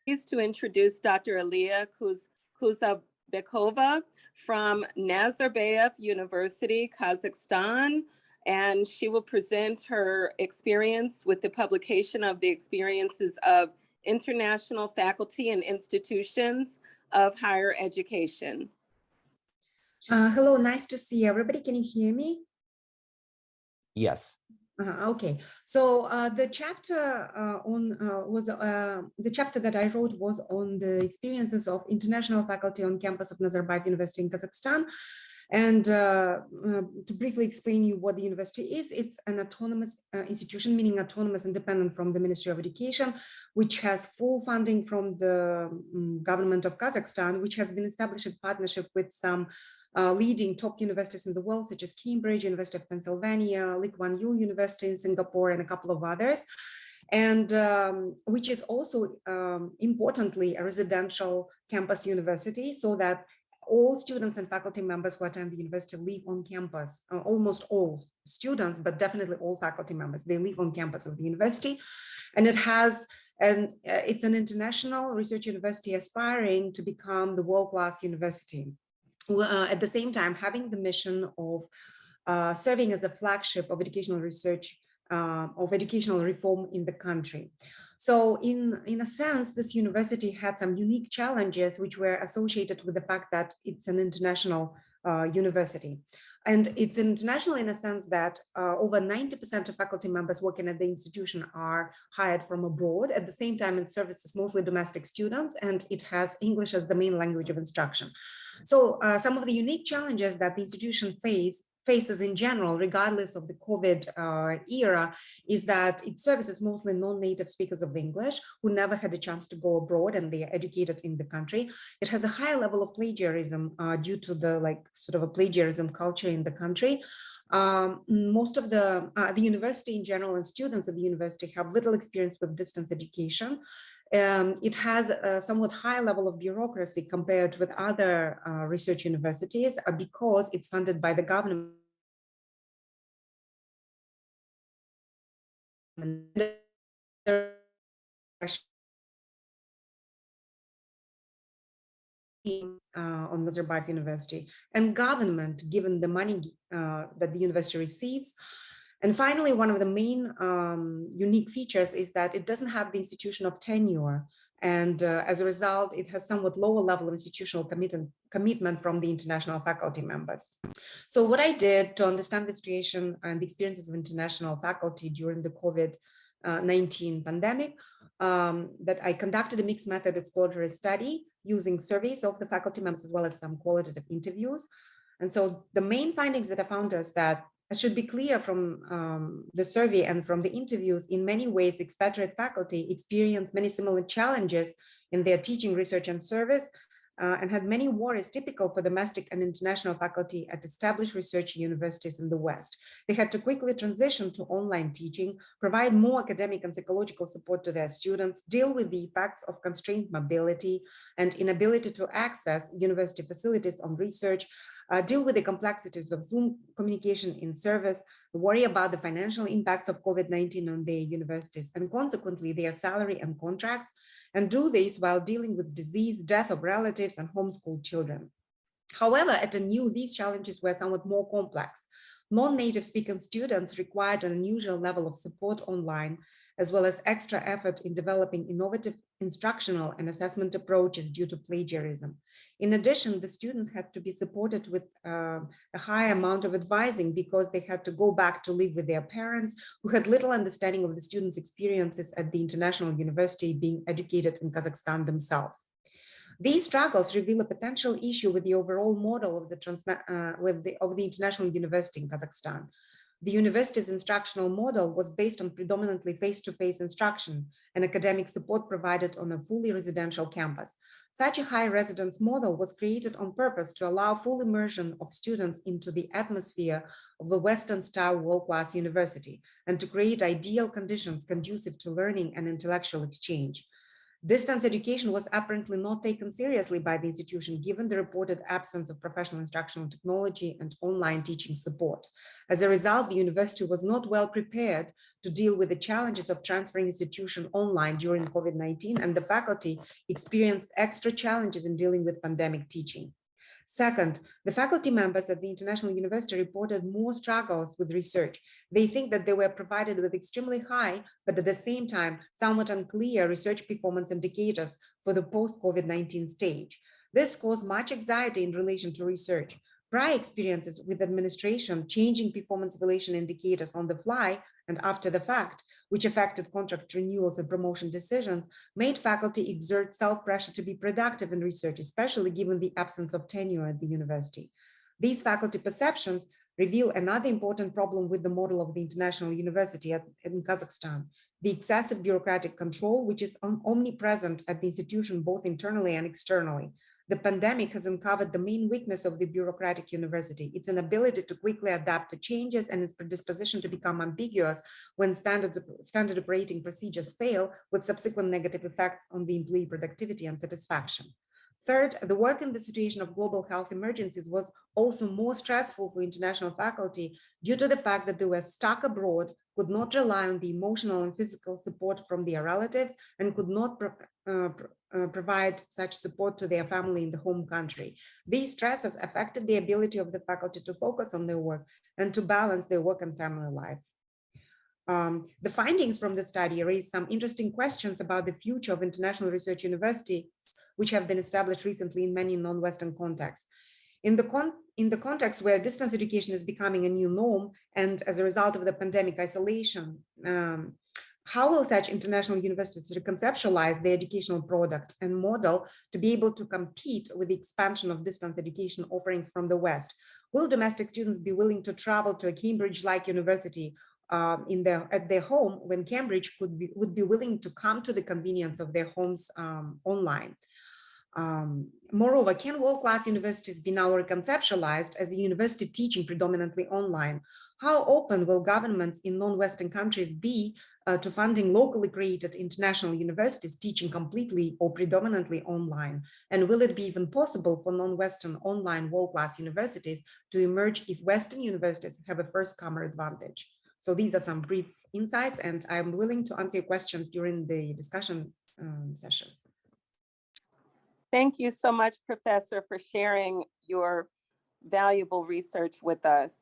Pleased to introduce Dr. Aliya Kuzabekova from Nazarbayev University, Kazakhstan, and she will present her experience with the publication of the experiences of international faculty and institutions of higher education. Hello, nice to see everybody. Can you hear me? Yes. Okay, so the chapter the chapter that I wrote was on the experiences of international faculty on campus of Nazarbayev University in Kazakhstan. And to briefly explain you what the university is, it's an autonomous institution, meaning autonomous, independent from the Ministry of Education, which has full funding from the government of Kazakhstan, which has been established in partnership with some leading top universities in the world, such as Cambridge, University of Pennsylvania, Lee Kuan Yew University in Singapore, and a couple of others, and which is also importantly a residential campus university, so that all students and faculty members who attend the university live on campus. Almost all students, but definitely all faculty members, they live on campus of the university. And it has it's an international research university aspiring to become the world-class university. At the same time, having the mission of serving as a flagship of educational research, of educational reform in the country. So in a sense, this university had some unique challenges which were associated with the fact that it's an international university. And it's international in a sense that over 90% of faculty members working at the institution are hired from abroad. At the same time, it services mostly domestic students, and it has English as the main language of instruction. So some of the unique challenges that the institution faces in general, regardless of the COVID era, is that it services mostly non-native speakers of English who never had a chance to go abroad and they are educated in the country. It has a high level of plagiarism due to the sort of a plagiarism culture in the country. Most of the university in general and students at the university have little experience with distance education. It has a somewhat high level of bureaucracy compared with other research universities because it's funded by the government. On Nazarbayev University and government, given the money that the university receives. And finally, one of the main unique features is that it doesn't have the institution of tenure. And as a result, it has somewhat lower level of institutional commitment from the international faculty members. So what I did to understand the situation and the experiences of international faculty during the COVID-19 pandemic, that I conducted a mixed method exploratory study using surveys of the faculty members as well as some qualitative interviews. And so the main findings that I found is that, as should be clear from the survey and from the interviews, in many ways, expatriate faculty experience many similar challenges in their teaching, research, and service, and had many worries typical for domestic and international faculty at established research universities in the West. They had to quickly transition to online teaching, provide more academic and psychological support to their students, deal with the effects of constrained mobility and inability to access university facilities on research, deal with the complexities of Zoom communication in service, worry about the financial impacts of COVID-19 on their universities and consequently their salary and contracts, and do this while dealing with disease, death of relatives, and homeschooled children. However, at NU, these challenges were somewhat more complex. Non-native speaking students required an unusual level of support online, as well as extra effort in developing innovative instructional and assessment approaches due to plagiarism. In addition, the students had to be supported with a high amount of advising because they had to go back to live with their parents who had little understanding of the students' experiences at the international university being educated in Kazakhstan themselves. These struggles reveal a potential issue with the overall model of the international university in Kazakhstan. The university's instructional model was based on predominantly face-to-face instruction and academic support provided on a fully residential campus. Such a high residence model was created on purpose to allow full immersion of students into the atmosphere of the Western-style world-class university and to create ideal conditions conducive to learning and intellectual exchange. Distance education was apparently not taken seriously by the institution, given the reported absence of professional instructional technology and online teaching support. As a result, the university was not well prepared to deal with the challenges of transferring institution online during COVID-19, and the faculty experienced extra challenges in dealing with pandemic teaching. Second, the faculty members at the International University reported more struggles with research. They think that they were provided with extremely high, but at the same time, somewhat unclear research performance indicators for the post-COVID-19 stage. This caused much anxiety in relation to research. Prior experiences with administration changing performance evaluation indicators on the fly and after the fact, which affected contract renewals and promotion decisions, made faculty exert self-pressure to be productive in research, especially given the absence of tenure at the university. These faculty perceptions reveal another important problem with the model of the International University in Kazakhstan: the excessive bureaucratic control, which is omnipresent at the institution both internally and externally. The pandemic has uncovered the main weakness of the bureaucratic university: its inability to quickly adapt to changes and its predisposition to become ambiguous when standard operating procedures fail, with subsequent negative effects on the employee productivity and satisfaction. Third, the work in the situation of global health emergencies was also more stressful for international faculty due to the fact that they were stuck abroad, could not rely on the emotional and physical support from their relatives, and could not provide such support to their family in the home country. These stresses affected the ability of the faculty to focus on their work and to balance their work and family life. The findings from the study raise some interesting questions about the future of international research universities, which have been established recently in many non-Western contexts. In the context where distance education is becoming a new norm, and as a result of the pandemic isolation, how will such international universities reconceptualize their educational product and model to be able to compete with the expansion of distance education offerings from the West? Will domestic students be willing to travel to a Cambridge-like university at their home when Cambridge would be willing to come to the convenience of their homes online? Moreover, can world-class universities be now reconceptualized as a university teaching predominantly online? How open will governments in non-Western countries be to funding locally created international universities teaching completely or predominantly online? And will it be even possible for non-Western online world-class universities to emerge if Western universities have a first-comer advantage? So these are some brief insights, and I'm willing to answer your questions during the discussion session. Thank you so much, Professor, for sharing your valuable research with us.